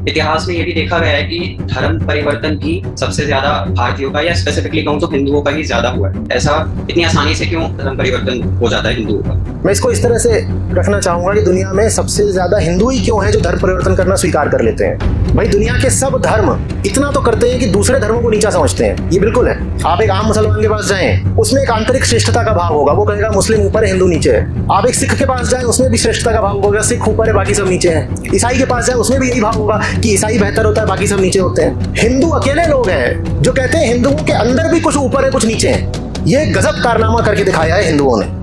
इतिहास में ये भी देखा गया है कि धर्म परिवर्तन भी सबसे ज्यादा भारतीयों का या स्पेसिफिकली कहूँ तो हिंदुओं का ही ज्यादा हुआ है। ऐसा इतनी आसानी से क्यों धर्म परिवर्तन हो जाता है हिंदुओं का? मैं इसको इस तरह से रखना चाहूंगा कि दुनिया में सबसे ज्यादा हिंदू ही क्यों हैं जो धर्म परिवर्तन करना स्वीकार कर लेते हैं। भाई दुनिया के सब धर्म इतना तो करते हैं कि दूसरे धर्मों को नीचा समझते हैं, ये बिल्कुल है। आप एक आम मुसलमान के पास जाएं, उसमें एक आंतरिक श्रेष्ठता का भाव होगा, वो कहेगा मुस्लिम ऊपर है, हिंदू नीचे है। आप एक सिख के पास जाएं, उसमें भी श्रेष्ठता का भाव होगा, सिख ऊपर है, बाकी सब नीचे हैं। ईसाई के पास जाएं, उसमें भी यही भाव होगा कि ईसाई बेहतर होता है, बाकी सब नीचे होते हैं। हिंदू अकेले लोग हैं जो कहते हैं हिंदुओं के अंदर भी कुछ ऊपर है, कुछ नीचे है। ये गजब कारनामा करके दिखाया है हिंदुओं ने।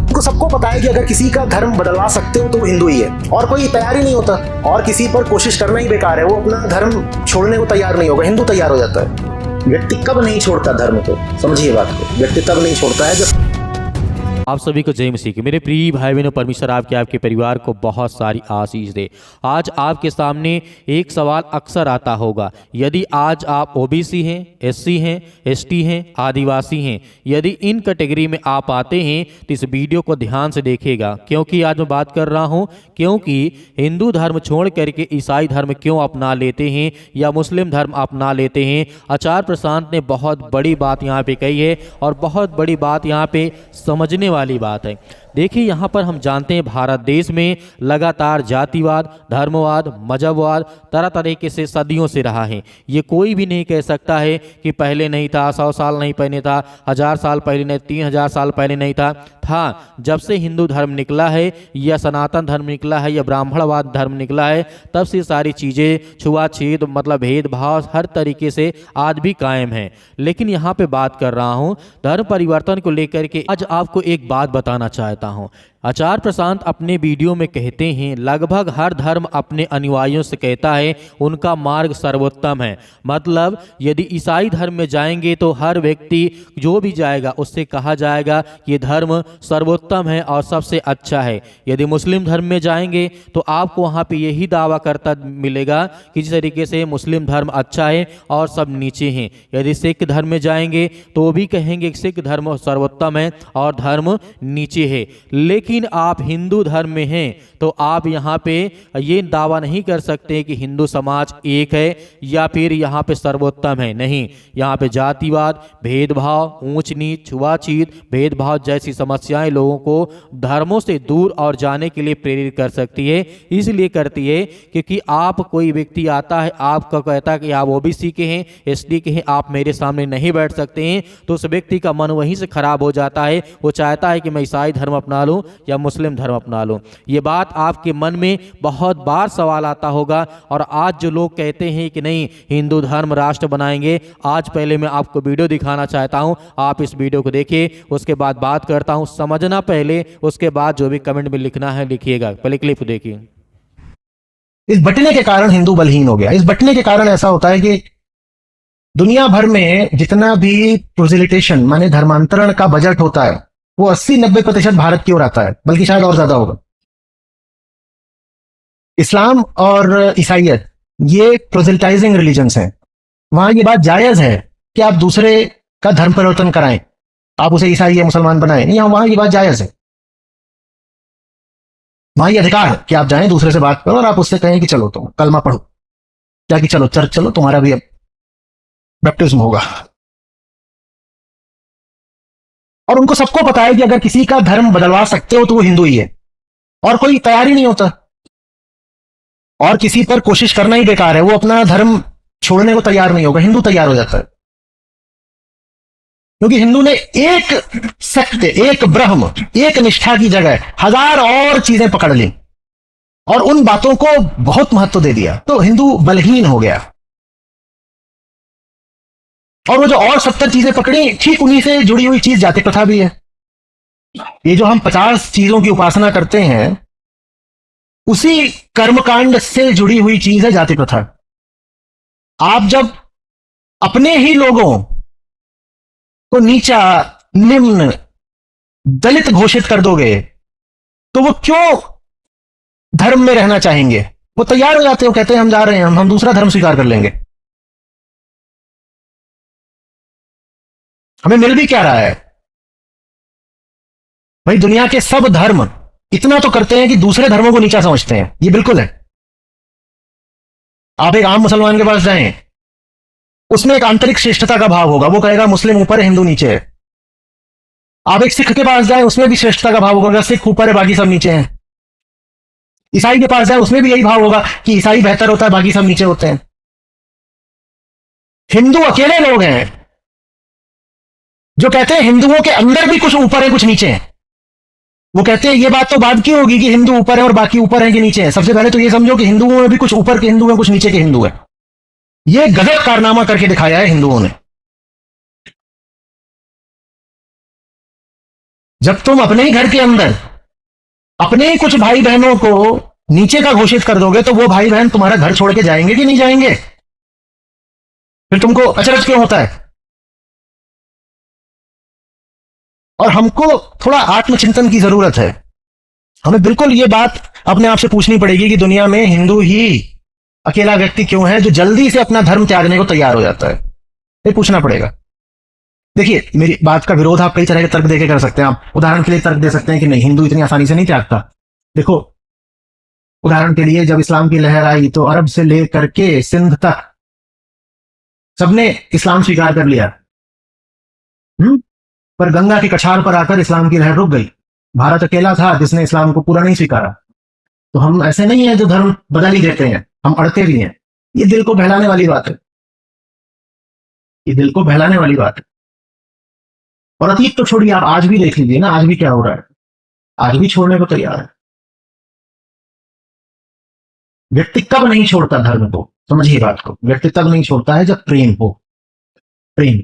उनको सबको पता है कि अगर किसी का धर्म बदलवा सकते हो तो वो हिंदू ही है, और कोई तैयार ही नहीं होता, और किसी पर कोशिश करना ही बेकार है। वो अपना धर्म छोड़ने को तैयार नहीं होगा, हिंदू तैयार हो जाता है। व्यक्ति कब नहीं छोड़ता धर्म को, समझिए बात को। व्यक्ति तब नहीं छोड़ता है जब। आप सभी को जय मसीह की। मेरे प्रिय भाई बहनों, परमेश्वर आपके परिवार को बहुत सारी आशीष दे। आज आपके सामने एक सवाल अक्सर आता होगा, यदि आज आप ओबीसी हैं, एससी हैं, एसटी हैं, आदिवासी हैं, यदि इन कैटेगरी में आप आते हैं तो इस वीडियो को ध्यान से देखिएगा, क्योंकि आज मैं बात कर रहा हूं क्योंकि हिंदू धर्म छोड़ करके ईसाई धर्म क्यों अपना लेते हैं या मुस्लिम धर्म अपना लेते हैं। आचार्य प्रशांत ने बहुत बड़ी बात यहाँ पे कही है और बहुत बड़ी बात यहाँ पे समझने वाली बात है। देखिए, यहाँ पर हम जानते हैं भारत देश में लगातार जातिवाद, धर्मवाद, मजहबवाद तरह तरीके से सदियों से रहा है। ये कोई भी नहीं कह सकता है कि पहले नहीं था, 100 साल नहीं पहले था, 1000 साल पहले नहीं, 3000 साल पहले नहीं था। जब से हिंदू धर्म निकला है या सनातन धर्म निकला है या ब्राह्मणवाद धर्म निकला है, तब से सारी चीज़ें, छुआछूत मतलब भेदभाव हर तरीके से आज भी कायम है। लेकिन यहाँ पे बात कर रहा हूँ धर्म परिवर्तन को लेकर के। आज आपको एक बात बताना चाहता हूँ। आचार्य प्रशांत अपने वीडियो में कहते हैं लगभग हर धर्म अपने अनुयायियों से कहता है उनका मार्ग सर्वोत्तम है। मतलब यदि ईसाई धर्म में जाएंगे तो हर व्यक्ति जो भी जाएगा उससे कहा जाएगा ये धर्म सर्वोत्तम है और सबसे अच्छा है। यदि मुस्लिम धर्म में जाएंगे तो आपको वहाँ पे यही दावा करता मिलेगा कि जिस तरीके से मुस्लिम धर्म अच्छा है और सब नीचे हैं। यदि सिख धर्म में जाएंगे तो भी कहेंगे सिख धर्म सर्वोत्तम है और धर्म नीचे है। लेकिन आप हिंदू धर्म में हैं तो आप यहाँ पे ये दावा नहीं कर सकते कि हिंदू समाज एक है या फिर यहाँ पे सर्वोत्तम है। नहीं, यहाँ पे जातिवाद, भेदभाव, ऊंच नीच, छुआछूत, भेदभाव जैसी समस्याएं लोगों को धर्मों से दूर और जाने के लिए प्रेरित कर सकती है। इसलिए करती है क्योंकि आप कोई व्यक्ति आता है, आपका कहता है कि आप ओबीसी के हैं, एसटी के हैं, आप मेरे सामने नहीं बैठ सकते हैं, तो उस व्यक्ति का मन वहीं से खराब हो जाता है। वो चाहता है कि मैं ईसाई धर्म अपना लूं या मुस्लिम धर्म अपना लूं। ये बात आपके मन में बहुत बार सवाल आता होगा। और आज जो लोग कहते हैं कि नहीं हिंदू धर्म राष्ट्र बनाएंगे, आज पहले मैं आपको वीडियो दिखाना चाहता हूं, आप इस वीडियो को देखिए, उसके बाद बात करता हूं। समझना पहले, उसके बाद जो भी कमेंट में लिखना है लिखिएगा। पहले क्लिप देखिए। इस बंटने के कारण हिंदू बलहीन हो गया। इस बंटने के कारण ऐसा होता है कि दुनिया भर में जितना भी प्रोजेलिटेशन माने धर्मांतरण का बजट होता है वो 80-90% भारत की ओर आता है, बल्कि शायद और ज्यादा होगा। इस्लाम और ईसाइयत ये प्रोजेलिटाइजिंग रिलीजन्स हैं। वहां ये बात जायज है कि आप दूसरे का धर्म परिवर्तन कराएं, आप उसे ईसाई या मुसलमान बनाएं, नहीं, वहां ये बात जायज है। वहां ये अधिकार है कि आप जाएं दूसरे से बात करो और आप उससे कहें कि चलो तुम कलमा पढ़ो, क्या कि चलो चर्च चलो, तुम्हारा भी अब बैप्टिज्म होगा। और उनको सबको पता है कि अगर किसी का धर्म बदलवा सकते हो तो वो हिंदू ही है, और कोई तैयार ही नहीं होता, और किसी पर कोशिश करना ही बेकार है। वो अपना धर्म छोड़ने को तैयार नहीं होगा, हिंदू तैयार हो जाता है। क्योंकि हिंदू ने एक सत्य, एक ब्रह्म, एक निष्ठा की जगह 1000 और चीजें पकड़ ली और उन बातों को बहुत महत्व दे दिया, तो हिंदू बलहीन हो गया। और वो जो और 70 चीजें पकड़ी, ठीक उन्हीं से जुड़ी हुई चीज जाति प्रथा भी है। ये जो हम 50 चीजों की उपासना करते हैं, उसी कर्मकांड से जुड़ी हुई चीज है जाति प्रथा। आप जब अपने ही लोगों को नीचा, निम्न, दलित घोषित कर दोगे तो वो क्यों धर्म में रहना चाहेंगे? वो तैयार हो जाते हो, कहते हैं हम जा रहे हैं, हम दूसरा धर्म स्वीकार कर लेंगे। हमें मिल भी क्या रहा है? भाई दुनिया के सब धर्म इतना तो करते हैं कि दूसरे धर्मों को नीचा समझते हैं, ये बिल्कुल है। आप एक आम मुसलमान के पास जाएं, उसमें एक आंतरिक श्रेष्ठता का भाव होगा, वो कहेगा मुस्लिम ऊपर है, हिंदू नीचे है। आप एक सिख के पास जाएं, उसमें भी श्रेष्ठता का भाव होगा, सिख ऊपर है, बाकी सब नीचे हैं। ईसाई के पास जाए, उसमें भी यही भाव होगा कि ईसाई बेहतर होता है, बाकी सब नीचे होते हैं। हिंदू अकेले लोग हैं जो कहते हैं हिंदुओं के अंदर भी कुछ ऊपर है, कुछ नीचे है। वो कहते हैं ये बात तो बाद की होगी कि हिंदू ऊपर है और बाकी ऊपर है कि नीचे है। सबसे पहले तो ये समझो कि हिंदुओं में भी कुछ ऊपर के हिंदू हैं, कुछ नीचे के हिंदू हैं। ये गजब कारनामा करके दिखाया है हिंदुओं ने। जब तुम अपने ही घर के अंदर अपने ही कुछ भाई बहनों को नीचे का घोषित कर दोगे, तो वो भाई बहन तुम्हारा घर छोड़ के जाएंगे कि नहीं जाएंगे? फिर तुमको अचरज क्यों होता है? और हमको थोड़ा आत्मचिंतन की जरूरत है। हमें बिल्कुल ये बात अपने आप से पूछनी पड़ेगी कि दुनिया में हिंदू ही अकेला व्यक्ति क्यों है जो जल्दी से अपना धर्म त्यागने को तैयार हो जाता है? ये पूछना पड़ेगा। देखिए, मेरी बात का विरोध आप कई तरह के तर्क देके कर सकते हैं। आप उदाहरण के लिए तर्क दे सकते हैं कि नहीं, हिंदू इतनी आसानी से नहीं त्यागता। देखो, उदाहरण के लिए जब इस्लाम की लहर आई तो अरब से लेकर के सिंध तक सबने इस्लाम स्वीकार कर लिया। पर गंगा के कछार पर आकर इस्लाम की लहर रुक गई। भारत अकेला था जिसने इस्लाम को पूरा नहीं स्वीकारा। तो हम ऐसे नहीं है जो धर्म बदल ही देते हैं, हम अड़ते भी हैं। ये दिल को बहलाने वाली बात है, ये दिल को बहलाने वाली बात है। और अतीत तो छोड़िए, आप आज भी देख लीजिए ना, आज भी क्या हो रहा है। आज भी छोड़ने को तैयार है। व्यक्ति कब नहीं छोड़ता धर्म को, समझिए बात को। व्यक्ति तब नहीं छोड़ता है जब प्रेम हो। प्रेम,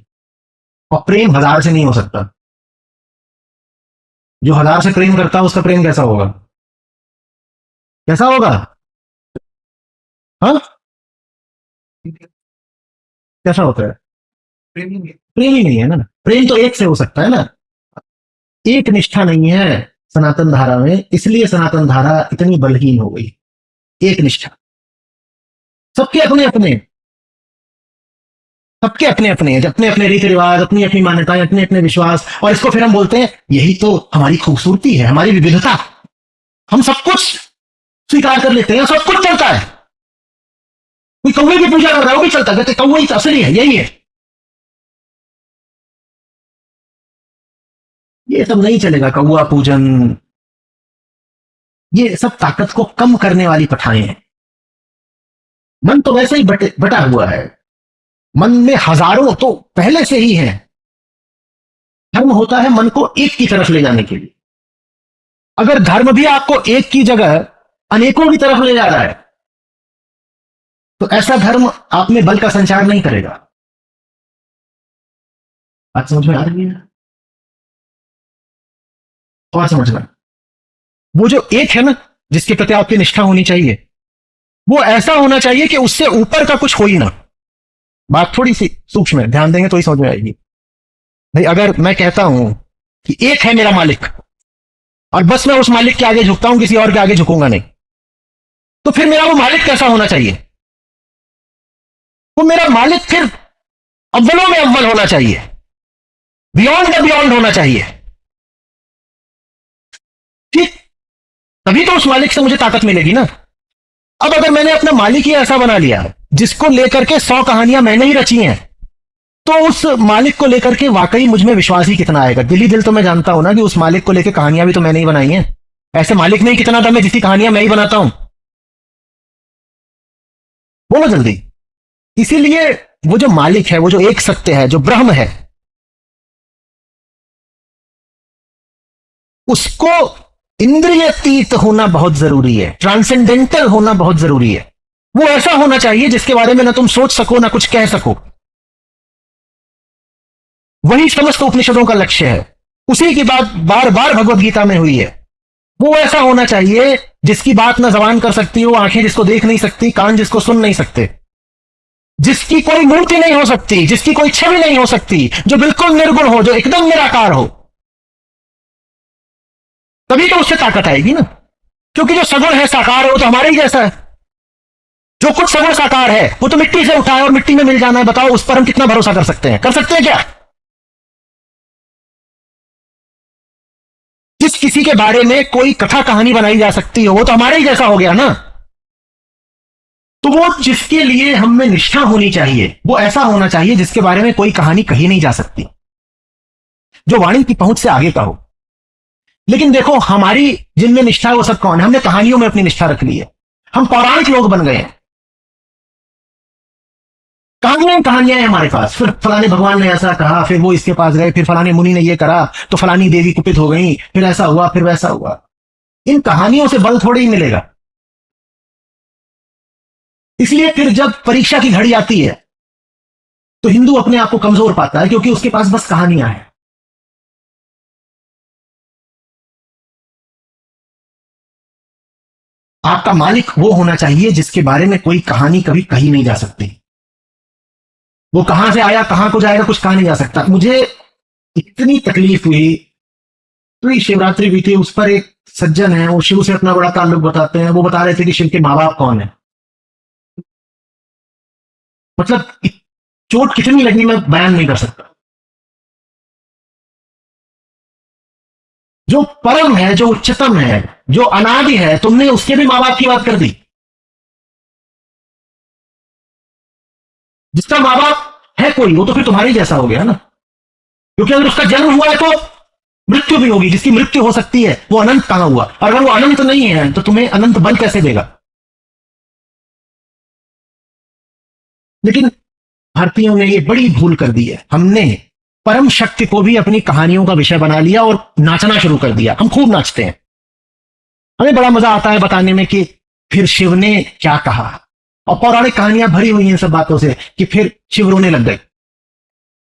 और प्रेम 1000 से नहीं हो सकता। जो 1000 से प्रेम करता है उसका प्रेम कैसा होगा? कैसा होगा? हाँ, कैसा होता है? प्रेम ही नहीं है ना। प्रेम तो एक से हो सकता है ना। एक निष्ठा नहीं है सनातन धारा में, इसलिए सनातन धारा इतनी बलहीन हो गई। एक निष्ठा, सबके अपने अपने, सबके अपने अपने, अपने अपने रीति रिवाज, अपनी अपनी मान्यताएं, अपने अपने विश्वास। और इसको फिर हम बोलते हैं यही तो हमारी खूबसूरती है, हमारी विविधता। हम सब कुछ स्वीकार कर लेते हैं, सब कुछ चलता है। कोई कौवे की पूजा कर रहा है, वो भी चलता है, कहते कौवे ही असली है, यही है। ये सब नहीं चलेगा, कौवा पूजन, ये सब ताकत को कम करने वाली कथाएं हैं। मन तो वैसे ही बटा हुआ है, मन में हजारों तो पहले से ही हैं। धर्म होता है मन को एक की तरफ ले जाने के लिए। अगर धर्म भी आपको एक की जगह अनेकों की तरफ ले जा रहा है, तो ऐसा धर्म आप में बल का संचार नहीं करेगा। बात समझ में आ रही है? और समझना, वो जो एक है ना जिसके प्रति आपकी निष्ठा होनी चाहिए, वो ऐसा होना चाहिए कि उससे ऊपर का कुछ हो ही ना। बात थोड़ी सी सूक्ष्म है, ध्यान देंगे तो ही समझ में आएगी। भाई, अगर मैं कहता हूं कि एक है मेरा मालिक और बस मैं उस मालिक के आगे झुकता हूं, किसी और के आगे झुकूंगा नहीं, तो फिर मेरा वो मालिक कैसा होना चाहिए? वो मेरा मालिक फिर अव्वलों में अव्वल होना चाहिए, बियॉन्ड द बियॉन्ड होना चाहिए। ठीक, तभी तो उस मालिक से मुझे ताकत मिलेगी ना। अब अगर मैंने अपना मालिक ही ऐसा बना लिया जिसको लेकर के 100 कहानियां मैंने ही रची हैं, तो उस मालिक को लेकर के वाकई मुझ में विश्वास ही कितना आएगा? दिल ही दिल तो मैं जानता हूं ना कि उस मालिक को लेकर कहानियां भी तो मैंने ही बनाई हैं। ऐसे मालिक में ही कितना दम है जिसकी कहानियां मैं ही बनाता हूं? बोलो जल्दी। इसीलिए वो जो मालिक है, वो जो एक सत्य है, जो ब्रह्म है, उसको इंद्रियतीत होना बहुत जरूरी है, ट्रांसेंडेंटल होना बहुत जरूरी है। वो ऐसा होना चाहिए जिसके बारे में ना तुम सोच सको ना कुछ कह सको। वही समस्त उपनिषदों का लक्ष्य है, उसी की बात बार बार भगवत गीता में हुई है। वो ऐसा होना चाहिए जिसकी बात ना जबान कर सकती हो, आंखें जिसको देख नहीं सकती, कान जिसको सुन नहीं सकते, जिसकी कोई मूर्ति नहीं हो सकती, जिसकी कोई छवि नहीं हो सकती, जो बिल्कुल निर्गुण हो, जो एकदम निराकार हो। तभी तो उससे ताकत आएगी ना। क्योंकि जो सगुण है, साकार है, वो तो हमारे ही जैसा है। जो कुछ सगुण साकार है वो तो मिट्टी से उठा है और मिट्टी में मिल जाना है। बताओ, उस पर हम कितना भरोसा कर सकते हैं? कर सकते हैं क्या? जिस किसी के बारे में कोई कथा कहानी बनाई जा सकती हो, वो तो हमारे ही जैसा हो गया ना। तो वो जिसके लिए हम में निष्ठा होनी चाहिए वो ऐसा होना चाहिए जिसके बारे में कोई कहानी कही नहीं जा सकती, जो वाणी की पहुंच से आगे का हो। लेकिन देखो हमारी जिनमें निष्ठा है वो सब कौन है? हमने कहानियों में अपनी निष्ठा रख ली है, हम पौराणिक लोग बन गए हैं। कहानियां हैं हमारे पास, फिर फलाने भगवान ने ऐसा कहा, फिर वो इसके पास गए, फिर फलाने मुनि ने ये करा तो फलानी देवी कुपित हो गई, फिर ऐसा हुआ, फिर वैसा हुआ। इन कहानियों से बल थोड़े ही मिलेगा। इसलिए फिर जब परीक्षा की घड़ी आती है तो हिंदू अपने आप को कमजोर पाता है, क्योंकि उसके पास बस कहानियां हैं। आपका मालिक वो होना चाहिए जिसके बारे में कोई कहानी कभी कही नहीं जा सकती। वो कहां से आया कहां को जाएगा कुछ कहा नहीं जा सकता। मुझे इतनी तकलीफ हुई, तो ये शिवरात्रि भी थी, उस पर एक सज्जन है, वो शिव से अपना बड़ा ताल्लुक बताते हैं। वो बता रहे थे कि शिव के माँ बाप कौन है। मतलब चोट कितनी लगी मैं बयान नहीं कर सकता। जो परम है, जो उच्चतम है, जो अनादि है, तुमने उसके भी माँ बाप की बात कर दी। जिसका माँ बाप है कोई, वो तो फिर तुम्हारे जैसा हो गया ना, क्योंकि अगर उसका जन्म हुआ है तो मृत्यु भी होगी। जिसकी मृत्यु हो सकती है वो अनंत कहां हुआ? और अगर वो अनंत नहीं है तो तुम्हें अनंत बल कैसे देगा? लेकिन भारतीयों ने ये बड़ी भूल कर दी है। हमने परम शक्ति को भी अपनी कहानियों का विषय बना लिया और नाचना शुरू कर दिया। हम खूब नाचते हैं, हमें बड़ा मजा आता है बताने में कि फिर शिव ने क्या कहा। और पौराणिक कहानियां भरी हुई हैं सब बातों से कि फिर शिव रोने लग गए।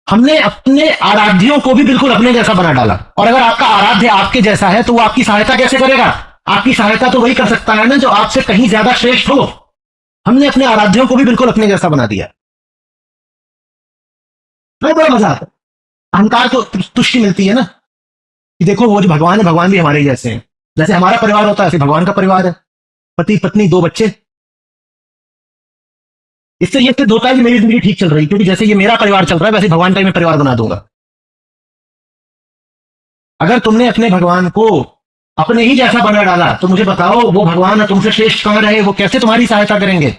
हमने अपने आराध्यों को भी बिल्कुल अपने जैसा बना डाला। और अगर आपका आराध्य आपके जैसा है तो वो आपकी सहायता कैसे करेगा? आपकी सहायता तो वही कर सकता है ना जो आपसे कहीं ज्यादा श्रेष्ठ हो। हमने अपने आराध्यों को भी बिल्कुल अपने जैसा बना दिया। तो बड़ा मजा आता है। अहंकार को तुष्टि मिलती है ना कि देखो वो जो भगवान है, भगवान भी हमारे जैसे हैं। जैसे हमारा परिवार होता है ऐसे भगवान का परिवार है, पति पत्नी 2 बच्चे। इससे ये सिद्ध होता है कि मेरी जिंदगी ठीक चल रही, क्योंकि जैसे ये मेरा परिवार चल रहा है वैसे भगवान का ही मैं परिवार बना दूंगा। अगर तुमने अपने भगवान को अपने ही जैसा बना डाला तो मुझे बताओ वो भगवान तुमसे श्रेष्ठ कहां रहे? वो कैसे तुम्हारी सहायता करेंगे?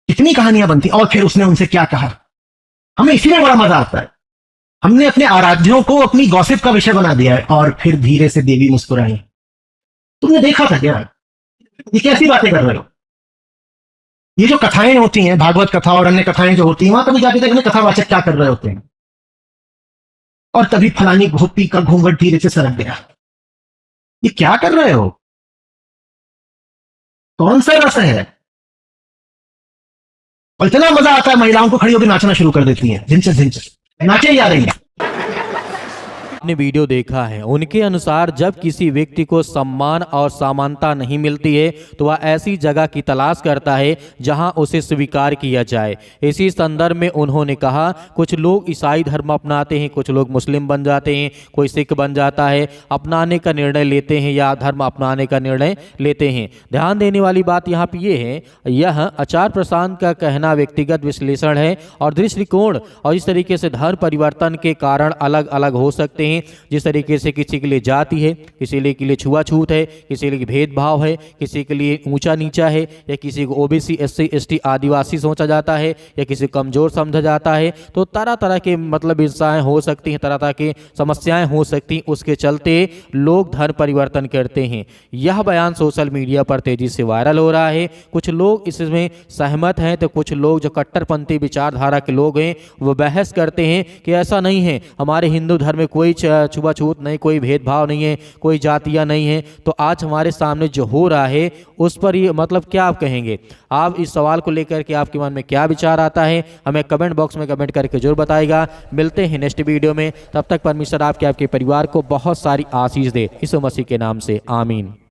कितनी कहानियां बनती। और फिर उसने उनसे क्या कहा? हमें इसी में बड़ा मजा आता है। हमने अपने आराध्यों को अपनी गॉसिप का विषय बना दिया है। और फिर धीरे से देवी मुस्कुराई। तुमने देखा था क्या? ये कैसी बातें कर रहे हो? ये जो कथाएं होती हैं, भागवत कथा और अन्य कथाएं जो होती हैं, वहां कभी जाके देखने कथावाचक क्या कर रहे होते हैं। और तभी फलानी गोपी का घूंघट धीरे से सरक गया। ये क्या कर रहे हो? कौन सा रस है? और इतना मजा आता है, महिलाओं को खड़ी होकर नाचना शुरू कर देती हैं, झिंचक झिंचक नाचे ही आ रही हैं। आपने वीडियो देखा है, उनके अनुसार जब किसी व्यक्ति को सम्मान और समानता नहीं मिलती है तो वह ऐसी जगह की तलाश करता है जहां उसे स्वीकार किया जाए। इसी संदर्भ में उन्होंने कहा कुछ लोग ईसाई धर्म अपनाते हैं, कुछ लोग मुस्लिम बन जाते हैं, कोई सिख बन जाता है, अपनाने का निर्णय लेते हैं या धर्म अपनाने का निर्णय लेते हैं। ध्यान देने वाली बात यहाँ पर यह है, यह आचार्य प्रशांत का कहना व्यक्तिगत विश्लेषण है और दृष्टिकोण और इस तरीके से धर्म परिवर्तन के कारण अलग अलग हो सकते हैं। जिस तरीके से किसी के लिए जाति है, किसी के लिए छुआछूत है, किसी के लिए भेदभाव है, किसी के लिए ऊंचा नीचा है, या किसी को ओबीसी एससी एसटी आदिवासी सोचा जाता है, या किसी को कमजोर समझा जाता है। तो तरह तरह के मतलब हिंसाएं हो सकती हैं, तरह तरह की समस्याएं हो सकती हैं। उसके चलते लोग धर्म परिवर्तन करते हैं। यह बयान सोशल मीडिया पर तेजी से वायरल हो रहा है। कुछ लोग इसमें सहमत हैं तो कुछ लोग जो कट्टरपंथी विचारधारा के लोग हैं वो बहस करते हैं कि ऐसा नहीं है, हमारे हिंदू धर्म में कोई छुआछूत नहीं, कोई भेदभाव नहीं है, कोई जातियां नहीं है। तो आज हमारे सामने जो हो रहा है उस पर ये मतलब क्या आप कहेंगे? आप इस सवाल को लेकर के आपके मन में क्या विचार आता है हमें कमेंट बॉक्स में कमेंट करके जरूर बताएगा। मिलते हैं नेक्स्ट वीडियो में, तब तक परमेश्वर आपके परिवार को बहुत सारी आशीष दे। यीशु मसीह के नाम से आमीन।